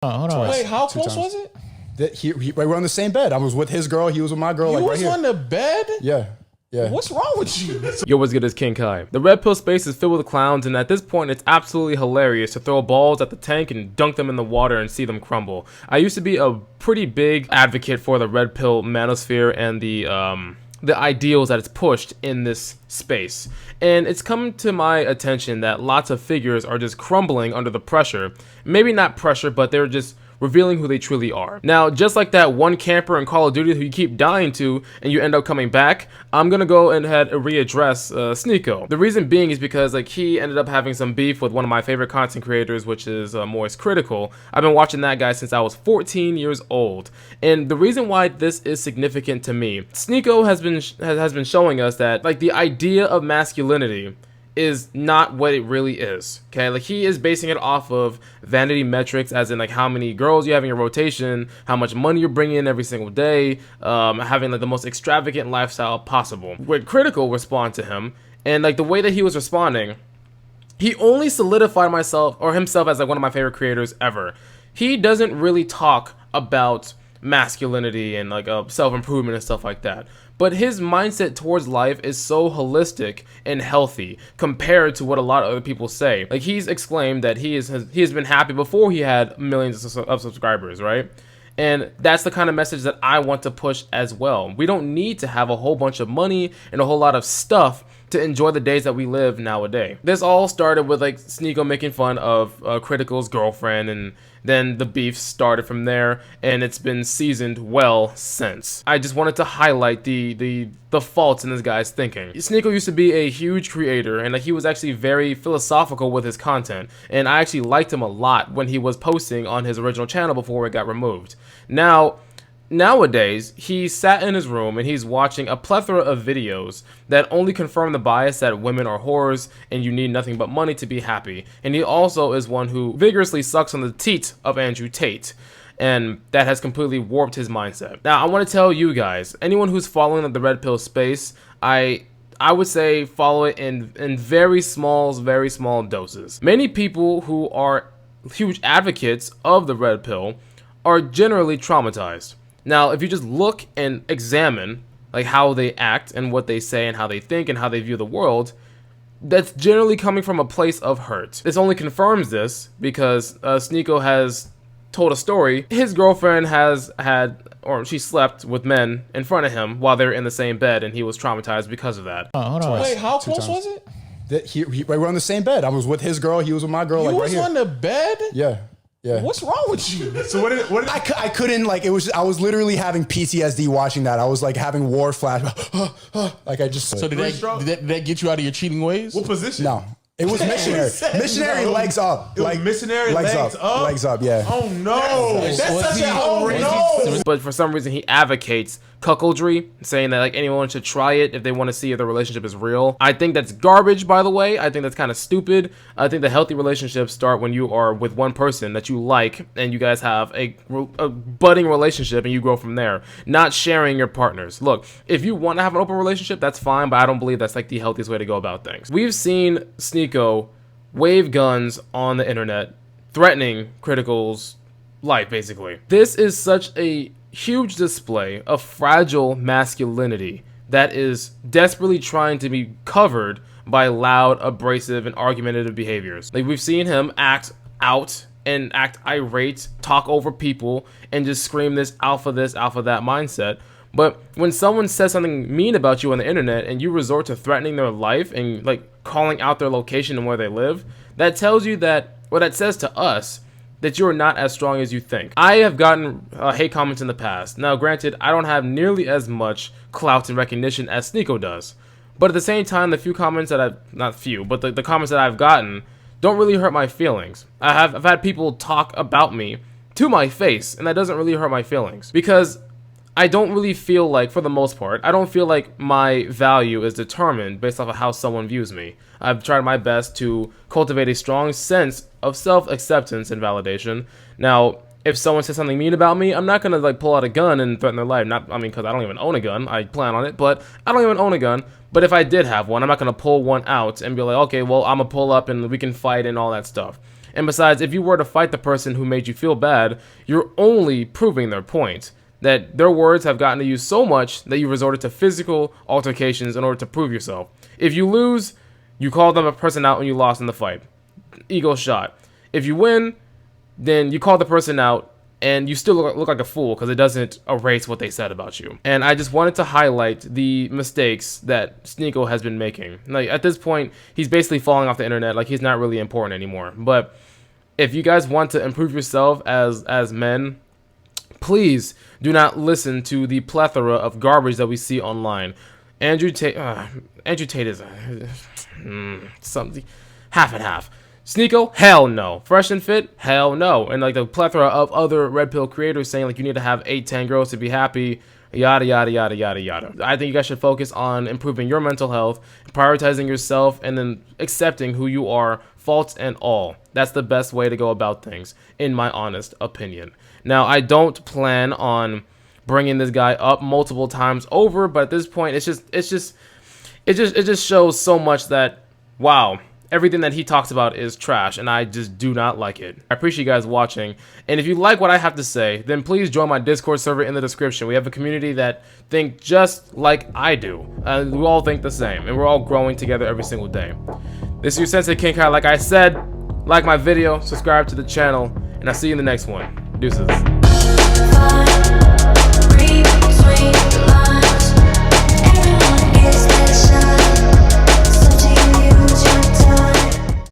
Hold on. Wait, how close was it? We were on the same bed. I was with his girl. He was with my girl. You like was right on the bed? Yeah. Yeah. What's wrong with you? Yo, what's good? It's King Kai. The red pill space is filled with clowns, and at this point, it's absolutely hilarious to throw balls at the tank and dunk them in the water and see them crumble. I used to be a pretty big advocate for the red pill manosphere and the ideals that it's pushed in this space. And it's come to my attention that lots of figures are just crumbling under the pressure. Maybe not pressure, but they're just revealing who they truly are. Now, just like that one camper in Call of Duty who you keep dying to and you end up coming back, I'm gonna go ahead and readdress SNEAKO. The reason being is because like he ended up having some beef with one of my favorite content creators, which is Critical. I've been watching that guy since I was 14 years old. And the reason why this is significant to me, SNEAKO has been showing us that like the idea of masculinity is not what it really is. Okay, like he is basing it off of vanity metrics, as in like how many girls you have in your rotation, how much money you're bringing in every single day, having like the most extravagant lifestyle possible. When Critical respond to him, and like the way that he was responding, he only solidified himself as like one of my favorite creators ever. He doesn't really talk about masculinity and like self-improvement and stuff like that, but his mindset towards life is so holistic and healthy compared to what a lot of other people say. Like he's exclaimed that he has been happy before he had millions of subscribers, right? And that's the kind of message that I want to push as well. We don't need to have a whole bunch of money and a whole lot of stuff to enjoy the days that we live nowadays. This all started with like SNEAKO making fun of Critical's girlfriend, and then the beef started from there, and it's been seasoned well since. I just wanted to highlight the faults in this guy's thinking. SNEAKO used to be a huge creator, and like he was actually very philosophical with his content, and I actually liked him a lot when he was posting on his original channel before it got removed. Nowadays, he sat in his room and he's watching a plethora of videos that only confirm the bias that women are whores and you need nothing but money to be happy. And he also is one who vigorously sucks on the teat of Andrew Tate. And that has completely warped his mindset. Now, I want to tell you guys, anyone who's following the red pill space, I would say follow it in very small doses. Many people who are huge advocates of the red pill are generally traumatized. Now, if you just look and examine like how they act and what they say and how they think and how they view the world, that's generally coming from a place of hurt. This only confirms this because SNEAKO has told a story. His girlfriend she slept with men in front of him while they were in the same bed, and he was traumatized because of that. Hold on. Wait, how close was it? We were on the same bed. I was with his girl. He was with my girl. You like was right on the bed? Yeah. Yeah. What's wrong with you? So what did I couldn't like it was I was literally having PTSD watching that. I was like having war flash. Like I just. So did that get you out of your cheating ways? what position? No. It was missionary. Missionary legs up. It was missionary legs up? Legs up, yeah. Oh no. That's such an outrage. No. But for some reason, he advocates cuckoldry, saying that like anyone should try it if they want to see if the relationship is real. I think that's garbage, by the way. I think that's kind of stupid. I think the healthy relationships start when you are with one person that you like and you guys have a budding relationship and you grow from there, not sharing your partners. Look, if you want to have an open relationship, that's fine, but I don't believe that's like the healthiest way to go about things. We've seen SNEAKO wave guns on the internet, threatening Critical's life, basically. This is such a huge display of fragile masculinity that is desperately trying to be covered by loud, abrasive, and argumentative behaviors. Like we've seen him act out and act irate, talk over people, and just scream this, alpha that mindset. But when someone says something mean about you on the internet and you resort to threatening their life and like calling out their location and where they live, that tells you that, well, that says to us that you're not as strong as you think. I have gotten hate comments in the past. Now, granted, I don't have nearly as much clout and recognition as SNEAKO does. But at the same time, the few comments that the comments that I've gotten don't really hurt my feelings. I've had people talk about me to my face, and that doesn't really hurt my feelings. Because I don't really feel like, for the most part, I don't feel like my value is determined based off of how someone views me. I've tried my best to cultivate a strong sense of self-acceptance and validation. Now, if someone says something mean about me, I'm not gonna like pull out a gun and threaten their life. Because I don't even own a gun. I plan on it, but I don't even own a gun. But if I did have one, I'm not gonna pull one out and be like, okay, well, I'm gonna pull up and we can fight and all that stuff. And besides, if you were to fight the person who made you feel bad, you're only proving their point. That their words have gotten to you so much that you resorted to physical altercations in order to prove yourself. If you lose, you call them a person out when you lost in the fight. Ego shot. If you win, then you call the person out and you still look like a fool because it doesn't erase what they said about you. And I just wanted to highlight the mistakes that SNEAKO has been making. Like, at this point, he's basically falling off the internet. Like, he's not really important anymore. But if you guys want to improve yourself as men, please do not listen to the plethora of garbage that we see online. Andrew Tate is something half and half. SNEAKO, hell no. Fresh and Fit, hell no. And like the plethora of other red pill creators saying like you need to have 8-10 girls to be happy, yada yada yada yada yada. I think you guys should focus on improving your mental health, prioritizing yourself, and then accepting who you are, faults and all. That's the best way to go about things, in my honest opinion. Now, I don't plan on bringing this guy up multiple times over, but at this point, it just shows so much that, wow, everything that he talks about is trash, and I just do not like it. I appreciate you guys watching, and if you like what I have to say, then please join my Discord server in the description. We have a community that think just like I do. We all think the same, and we're all growing together every single day. This is your Sensei King Kai. Like I said, like my video, subscribe to the channel, and I'll see you in the next one. Deuces. 5, 3, 3,